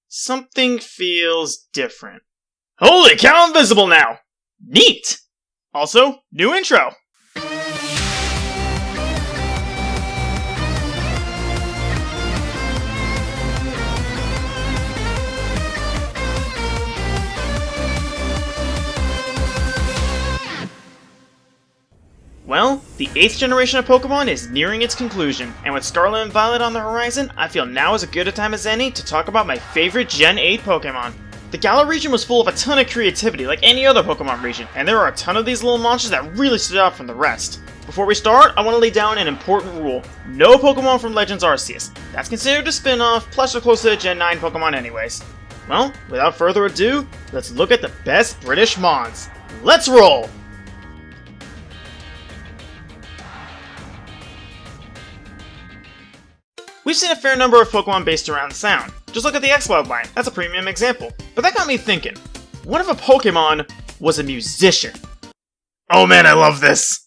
Something feels different. Holy cow, I'm invisible now! Neat! Also, new intro! Well, the 8th generation of Pokémon is nearing its conclusion, and with Scarlet and Violet on the horizon, I feel now is as good a time as any to talk about my favorite Gen 8 Pokémon. The Galar region was full of a ton of creativity like any other Pokémon region, and there are a ton of these little monsters that really stood out from the rest. Before we start, I want to lay down an important rule. No Pokémon from Legends Arceus. That's considered a spin-off, plus they're close to the Gen 9 Pokémon anyways. Well, without further ado, let's look at the best British Mons. Let's roll! We've seen a fair number of Pokemon based around sound. Just look at the X-Wild line, that's a premium example. But that got me thinking, what if a Pokemon was a musician? Oh man, I love this!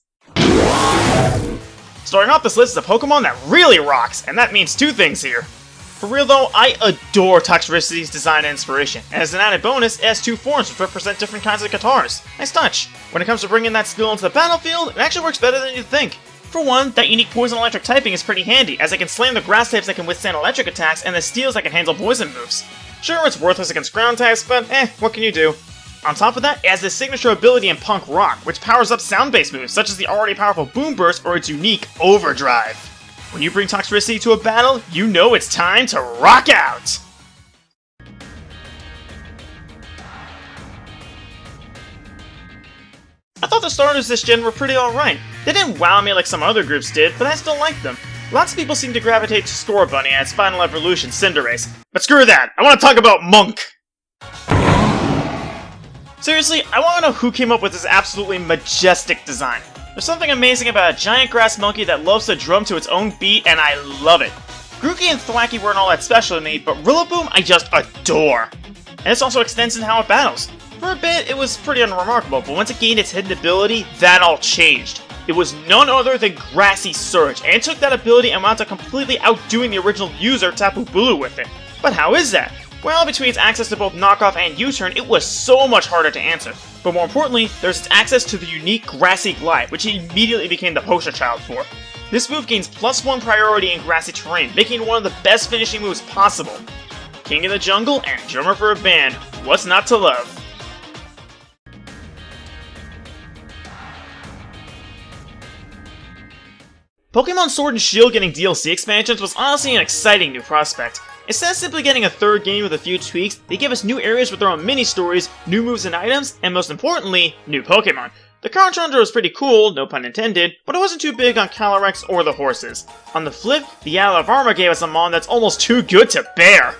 Starting off this list is a Pokemon that really rocks, and that means two things here. For real though, I adore Toxtricity's design and inspiration, and as an added bonus, it has two forms which represent different kinds of guitars. Nice touch. When it comes to bringing that skill into the battlefield, it actually works better than you'd think. For one, that unique poison electric typing is pretty handy, as it can slam the grass types that can withstand electric attacks and the steels that can handle poison moves. Sure, it's worthless against ground types, but what can you do? On top of that, it has this signature ability in Punk Rock, which powers up sound-based moves, such as the already powerful Boom Burst or its unique Overdrive. When you bring Toxtricity to a battle, you know it's time to rock out! I thought the starters this gen were pretty alright. They didn't wow me like some other groups did, but I still liked them. Lots of people seem to gravitate to Scorbunny and its final evolution, Cinderace. But screw that, I want to talk about Monk! Seriously, I want to know who came up with this absolutely majestic design. There's something amazing about a giant grass monkey that loves to drum to its own beat, and I love it. Grookey and Thwackey weren't all that special to me, but Rillaboom I just adore. And this also extends in how it battles. For a bit, it was pretty unremarkable, but once it gained its hidden ability, that all changed. It was none other than Grassy Surge, and it took that ability and wound up completely outdoing the original user, Tapu Bulu, with it. But how is that? Well, between its access to both knockoff and U-turn, it was so much harder to answer. But more importantly, there's its access to the unique Grassy Glide, which it immediately became the poster child for. This move gains +1 priority in grassy terrain, making it one of the best finishing moves possible. King of the jungle and drummer for a band, what's not to love? Pokemon Sword and Shield getting DLC expansions was honestly an exciting new prospect. Instead of simply getting a third game with a few tweaks, they give us new areas with their own mini-stories, new moves and items, and most importantly, new Pokemon. The Carchandra was pretty cool, no pun intended, but it wasn't too big on Calyrex or the horses. On the flip, the Alavarma gave us a Mon that's almost too good to bear!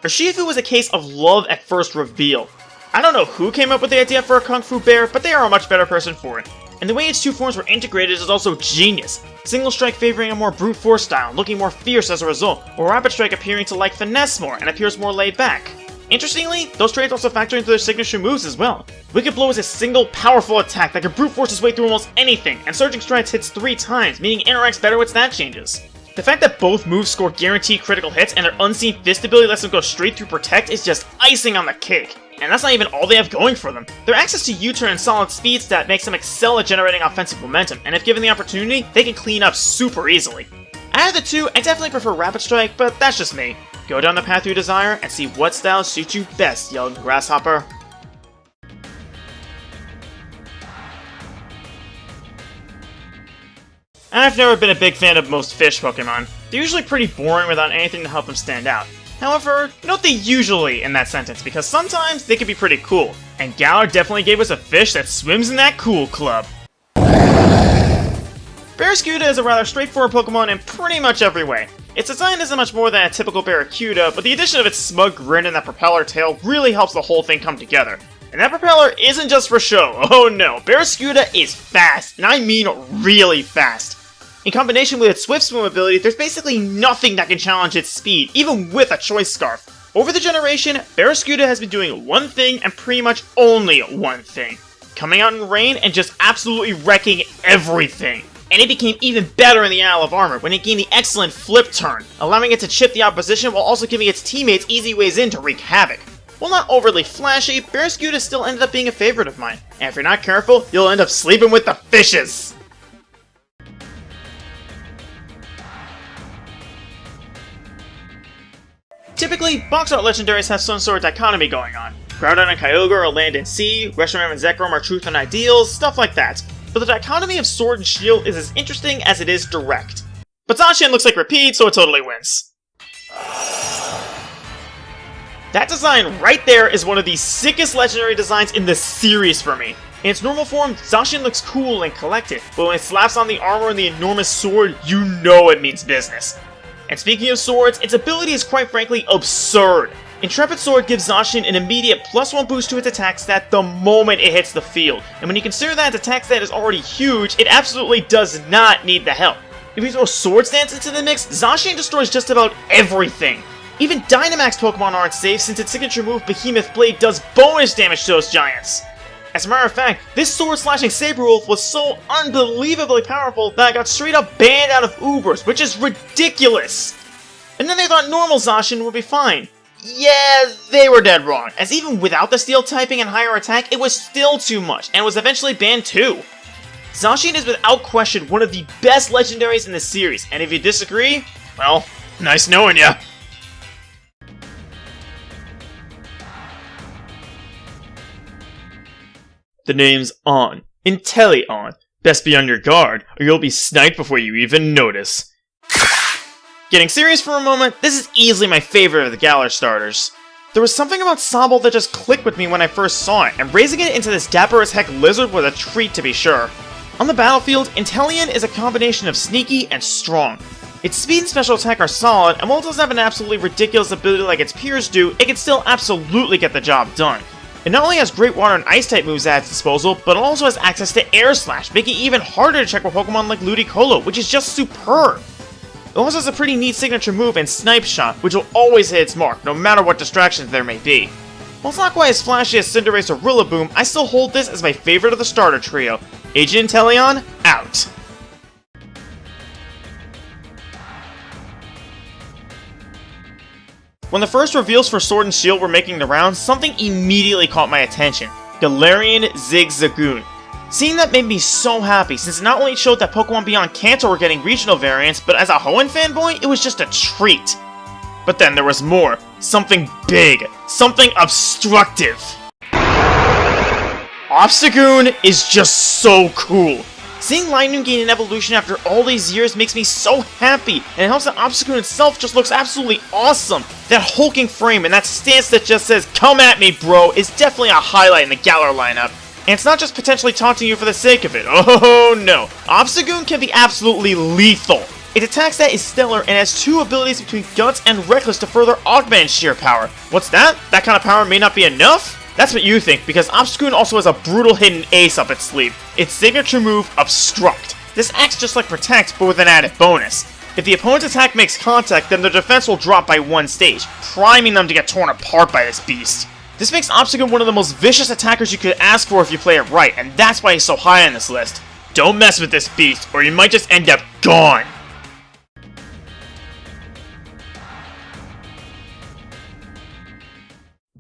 Urshifu was a case of love at first reveal. I don't know who came up with the idea for a Kung Fu Bear, but they are a much better person for it. And the way its two forms were integrated is also genius. Single Strike favoring a more brute force style, looking more fierce as a result, or Rapid Strike appearing to like finesse more and appears more laid back. Interestingly, those traits also factor into their signature moves as well. Wicked Blow is a single, powerful attack that can brute force its way through almost anything, and Surging Strikes hits 3 times, meaning it interacts better with stat changes. The fact that both moves score guaranteed critical hits and their Unseen Fist ability lets them go straight through Protect is just icing on the cake. And that's not even all they have going for them. Their access to U-turn and solid speed stat makes them excel at generating offensive momentum, and if given the opportunity, they can clean up super easily. Out of the two, I definitely prefer Rapid Strike, but that's just me. Go down the path you desire and see what style suits you best, young grasshopper. I've never been a big fan of most fish Pokemon. They're usually pretty boring without anything to help them stand out. However, note the usually in that sentence, because sometimes they can be pretty cool, and Galar definitely gave us a fish that swims in that cool club. Barraskewda is a rather straightforward Pokemon in pretty much every way. Its design isn't much more than a typical Barracuda, but the addition of its smug grin and that propeller tail really helps the whole thing come together. And that propeller isn't just for show, oh no, Barraskewda is fast, and I mean really fast. In combination with its Swift Swim ability, there's basically nothing that can challenge its speed, even with a Choice Scarf. Over the generation, Barraskewda has been doing one thing and pretty much only one thing. Coming out in rain and just absolutely wrecking everything. and it became even better in the Isle of Armor when it gained the excellent flip turn, allowing it to chip the opposition while also giving its teammates easy ways in to wreak havoc. While not overly flashy, Barraskewda still ended up being a favorite of mine, and if you're not careful, you'll end up sleeping with the fishes! Typically, box art legendaries have some sort of dichotomy going on. Groudon and Kyogre are land and sea, Reshiram and Zekrom are truth and ideals, stuff like that. But the dichotomy of Sword and Shield is as interesting as it is direct. But Sanshin looks like repeat, so it totally wins. That design right there is one of the sickest legendary designs in the series for me. In its normal form, Sanshin looks cool and collected, but when it slaps on the armor and the enormous sword, you know it means business. And speaking of swords, its ability is quite frankly absurd. Intrepid Sword gives Zacian an immediate +1 boost to its attack stat the moment it hits the field, and when you consider that its attack stat is already huge, it absolutely does not need the help. If you throw Swords Dance into the mix, Zacian destroys just about everything. Even Dynamax Pokemon aren't safe since its signature move Behemoth Blade does bonus damage to those giants. As a matter of fact, this sword-slashing Saberwolf was so unbelievably powerful that I got straight up banned out of Ubers, which is ridiculous! And then they thought normal Zacian would be fine. Yeah, they were dead wrong, as even without the steel typing and higher attack, it was still too much, and was eventually banned too. Zacian is without question one of the best legendaries in the series, and if you disagree, well, nice knowing ya. The name's on. Intellion. Best be on your guard, or you'll be sniped before you even notice. Getting serious for a moment, this is easily my favorite of the Galar starters. There was something about Sobble that just clicked with me when I first saw it, and raising it into this dapper as heck lizard was a treat to be sure. On the battlefield, Intellion is a combination of sneaky and strong. Its speed and special attack are solid, and while it doesn't have an absolutely ridiculous ability like its peers do, it can still absolutely get the job done. It not only has great water and ice type moves at its disposal, but it also has access to Air Slash, making it even harder to check with Pokemon like Ludicolo, which is just superb. It also has a pretty neat signature move in Snipe Shot, which will always hit its mark, no matter what distractions there may be. While it's not quite as flashy as Cinderace or Rillaboom, I still hold this as my favorite of the starter trio. Agent Intellion, out! When the first reveals for Sword and Shield were making the rounds, something immediately caught my attention. Galarian Zigzagoon. Seeing that made me so happy, since it not only showed that Pokemon beyond Kanto were getting regional variants, but as a Hoenn fanboy, it was just a treat. But then there was more. Something big. Something obstructive. Obstagoon is just so cool. Seeing Lightning gain an evolution after all these years makes me so happy, and it helps that Obstagoon itself just looks absolutely awesome. That hulking frame and that stance that just says, "Come at me, bro," is definitely a highlight in the Galar lineup. And it's not just potentially taunting you for the sake of it. Oh no. Obstagoon can be absolutely lethal. Its attack stat is stellar and has two abilities between Guts and Reckless to further augment its sheer power. What's that? That kind of power may not be enough? That's what you think, because Obstagoon also has a brutal hidden ace up its sleeve. Its signature move, Obstruct. This acts just like Protect, but with an added bonus. If the opponent's attack makes contact, then their defense will drop by one stage, priming them to get torn apart by this beast. This makes Obstagoon one of the most vicious attackers you could ask for if you play it right, and that's why he's so high on this list. Don't mess with this beast, or you might just end up gone!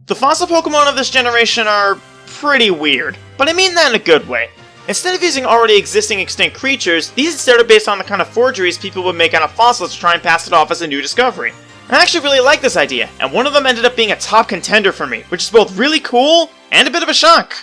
The fossil Pokemon of this generation are pretty weird, but I mean that in a good way. Instead of using already existing extinct creatures, these instead are based on the kind of forgeries people would make out of fossils to try and pass it off as a new discovery. I actually really like this idea, and one of them ended up being a top contender for me, which is both really cool and a bit of a shock.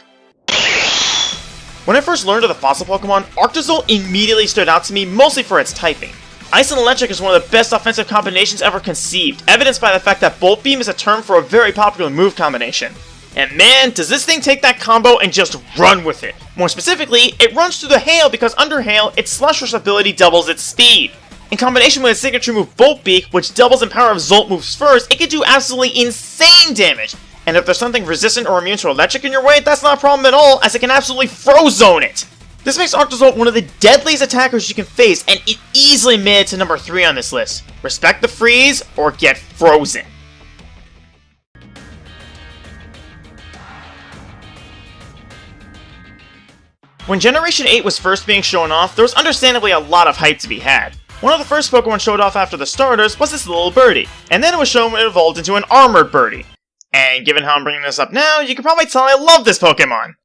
When I first learned of the fossil Pokemon, Arctazole immediately stood out to me, mostly for its typing. Ice and Electric is one of the best offensive combinations ever conceived, evidenced by the fact that Bolt Beam is a term for a very popular move combination. And man, does this thing take that combo and just run with it. More specifically, it runs through the Hail because under Hail, its Slush Rush ability doubles its speed. In combination with its signature move Bolt Beak, which doubles in power if Zolt moves first, it can do absolutely insane damage. And if there's something resistant or immune to electric in your way, that's not a problem at all, as it can absolutely Frozone it. This makes Arctazole one of the deadliest attackers you can face, and it easily made it to number 3 on this list. Respect the freeze, or get frozen. When Generation 8 was first being shown off, there was understandably a lot of hype to be had. One of the first Pokemon showed off after the starters was this little birdie, and then it was shown when it evolved into an armored birdie. And given how I'm bringing this up now, you can probably tell I love this Pokemon!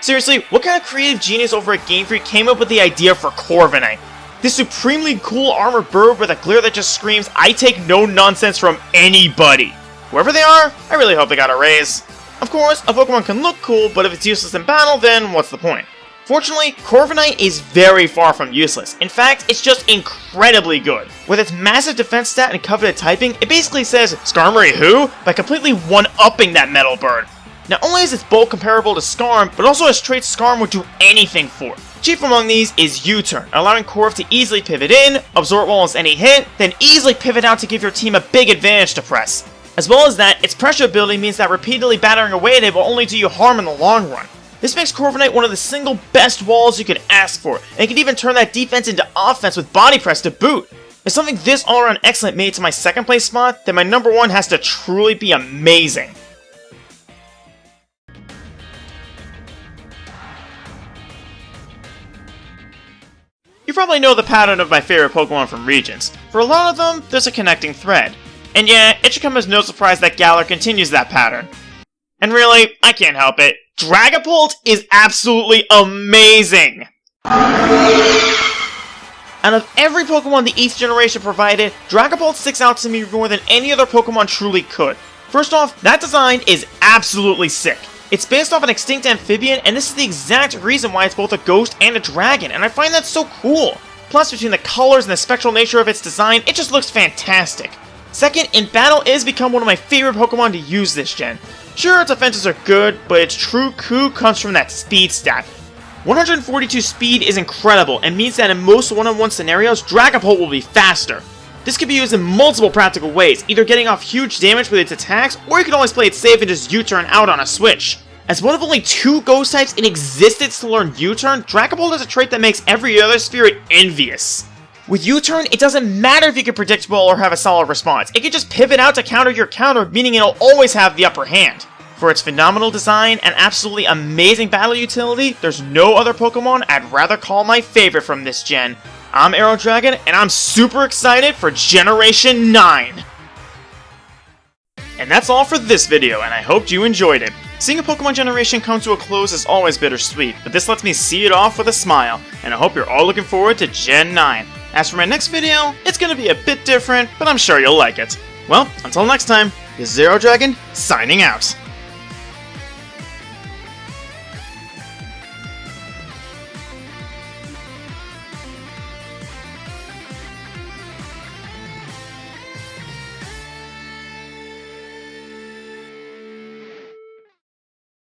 Seriously, what kind of creative genius over at Game Freak came up with the idea for Corvonite? This supremely cool armored bird with a glare that just screams, I take no nonsense from anybody! Whoever they are, I really hope they got a raise. Of course, a Pokemon can look cool, but if it's useless in battle, then what's the point? Fortunately, Corvonite is very far from useless. In fact, it's just incredibly good. With its massive defense stat and coveted typing, it basically says, Skarmory who? By completely one-upping that metal bird. Not only is its bulk comparable to Skarm, but also has traits Skarm would do anything for. Chief among these is U-turn, allowing Corv to easily pivot in, absorb almost any hit, then easily pivot out to give your team a big advantage to press. As well as that, its pressure ability means that repeatedly battering away at it will only do you harm in the long run. This makes Corviknight one of the single best walls you could ask for, and it can even turn that defense into offense with body press to boot. If something this all-around excellent made it to my second place spot, then my number one has to truly be amazing. You probably know the pattern of my favorite Pokemon from regions. For a lot of them, there's a connecting thread. And yeah, it should come as no surprise that Galar continues that pattern. And really, I can't help it. Dragopol is absolutely amazing! Out of every Pokemon the 8th generation provided, Dragopol sticks out to me more than any other Pokemon truly could. First off, that design is absolutely sick. It's based off an extinct amphibian, and this is the exact reason why it's both a ghost and a dragon, and I find that so cool. Plus, between the colors and the spectral nature of its design, it just looks fantastic. Second, in battle it has become one of my favorite Pokemon to use this gen. Sure, its offenses are good, but its true coup comes from that speed stat. 142 speed is incredible, and means that in most one-on-one scenarios, Dragopol will be faster. This can be used in multiple practical ways, either getting off huge damage with its attacks, or you can always play it safe and just U-turn out on a switch. As one of only 2 ghost types in existence to learn U-turn, Dragopol has a trait that makes every other spirit envious. With U-turn, it doesn't matter if you can predict well or have a solid response, it can just pivot out to counter your counter, meaning it'll always have the upper hand. For its phenomenal design and absolutely amazing battle utility, there's no other Pokemon I'd rather call my favorite from this gen. I'm Arrow Dragon, and I'm super excited for Generation 9! And that's all for this video, and I hope you enjoyed it. Seeing a Pokemon generation come to a close is always bittersweet, but this lets me see it off with a smile, and I hope you're all looking forward to Gen 9. As for my next video, it's gonna be a bit different, but I'm sure you'll like it. Well, until next time, this is Arrow Dragon, signing out.